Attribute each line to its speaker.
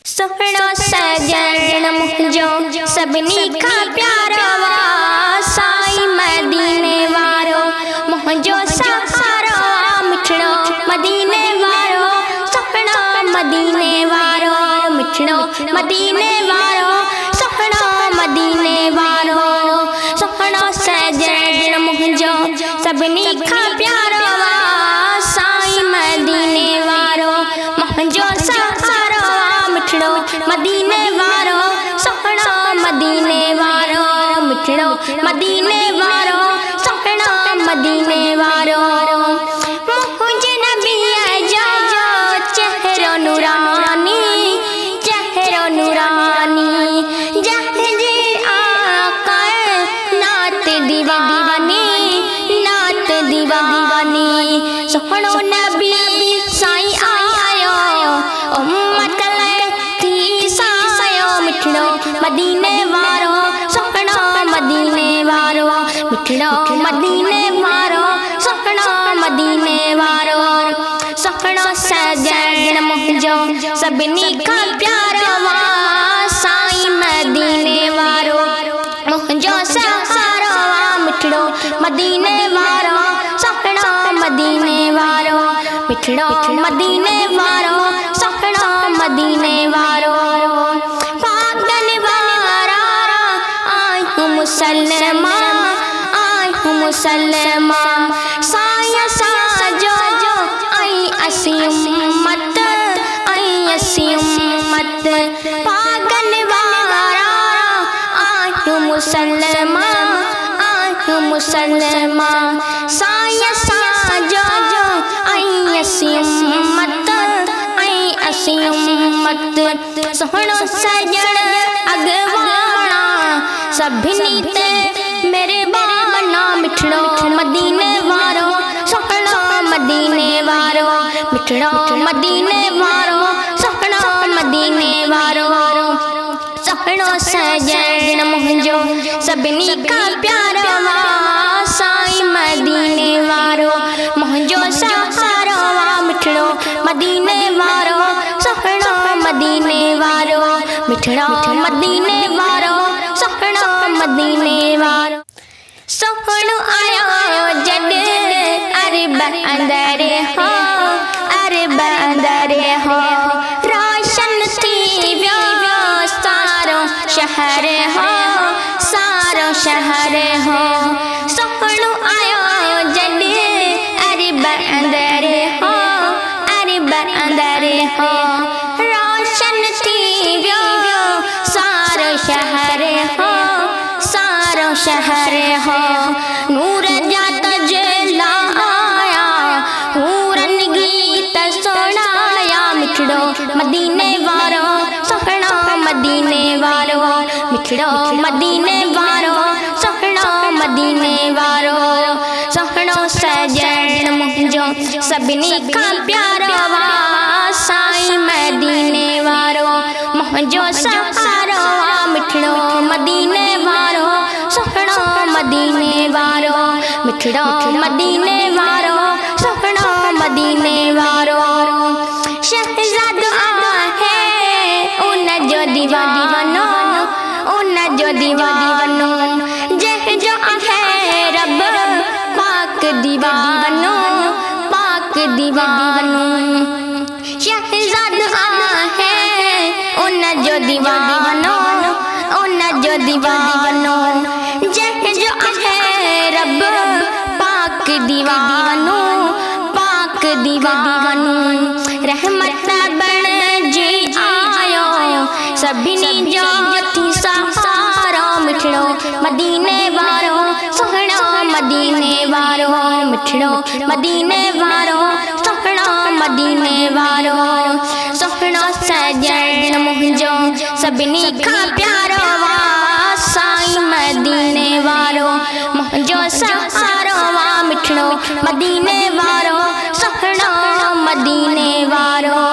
Speaker 1: सुहिणो सजण मुंहिंजो सभिनी खां प्यारो साईं मदीने वारो मुंहिंजो सहारो मिठड़ो मदीने वारो सुहिणो मदीने वारो मिठड़ो मदीने वारो सुहिणो मदीने वारो सुहिणो सजण मुंहिंजो सभिनी खां प्यारो साईं मदीने वारो मुंहिंजो सहारो मिठड़ो मदीने वारो सुहिणो मदीने वारो मिठड़ो मदीने वारो सुहिणो मदीने वारो मुंहिंजे नबीअ जो चेहरो नूरानी चेहरो नूरानी जंहिंजे आका नात दीवानी नात दीवानी सुहिणो नबी साईं आयो उम्मत मिठड़ो मदीने वारो सुहिणो मदीने वारो मिठड़ो मदीने वारो सुहिणो मदीने वारो सुहिणो सजण मुंहिंजो सभिनी खां प्यारो साईं मदीने वारो मुंहिंजो सहारो मिठड़ो मदीने वारो सुहिणो मदीने वारो मिठड़ो मदीने वारो सुहिणो मदीने वारो मुसलमान आई हूँ मुसलमान साया साजो आई असी उम्मत पागल वारा आई हूँ मुसलमान साया साजो आई असी उम्मत सुहिणो सजण अगवाना सभिनी ते मेरे बाबा मिठड़ो मदीने वारो सुहिणो मदीने वारो मिठड़ो मदीने वारो सुहिणो मदीने वारो सुहिणो सजण मुंहिंजो सभिनी खां प्यारो साईं मदीने वारो मुंहिंजो सहारो मिठड़ो मदीने वारो सुहिणो मदीने वारो मिठड़ो मदीने वारो सुहिणो मदीने वारो सुहिणो आयो जॾ अरब अंदरि हो अरब अंदरि हो रोशन थी वियो सारो शहर हो सारो शहर हो सुहिणो आयो जॾ अरब अंदरि हो अरब अंदरि हो रोशन थी वियो सारो शहर हो सारो शहर हो नूर जा तजला आया हूरन गीत सुनाया मिठड़ो मदीने वारो सुहिणो मदीने वारो मिठड़ो मदीने वारो सुहिणो मदीने वारो सुहिणो सजण मुंहिंजो सभिनी खां प्यारो साईं मदीने वारो मुंहिंजो सहारो मिठड़ो मदीने वारो सुहिणो मदीने वारो मिठड़ो मदीने वारो सुहिणो मदीने वारो शहज़ादो आहे उन जो दीवानो जंहिंजो आहे रब पाक दीवानो शहज़ादो आहे उन जो दीवानो जंहिंजो आहे रब पाक दीवानो रहमत बणिजी आयो सभिनी जो थी सहारो मिठड़ो मदीने वारो सुहिणो मदीने वारो मिठड़ो मदीने वारो सुहिणो मदीने वारो सुहिणो सजण मुंहिंजो सभिनी खां प्यारो साईं मदीने वारो मुंहिंजो सहारो मिठड़ो मदीने वारो सुहिणो मदीने वारो।